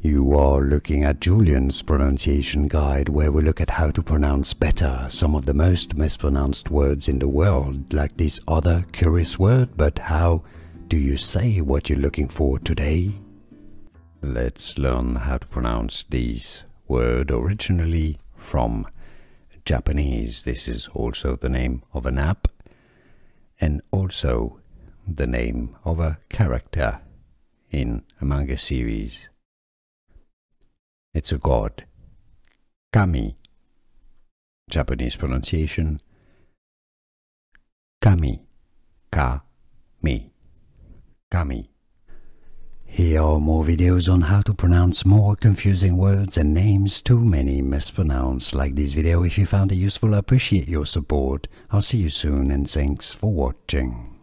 You are looking at Julian's pronunciation guide, where we look at how to pronounce better some of the most mispronounced words in the world, like this other curious word. But how do you say what you're looking for today? Let's learn how to pronounce this word, originally from Japanese. This is also the name of an app and also the name of a character in a manga series. It's a god. Kami. Japanese pronunciation. Kami. Ka-mi. Kami. Here are more videos on how to pronounce more confusing words and names too many mispronounced. Like this video if you found it useful. I appreciate your support. I'll see you soon and thanks for watching.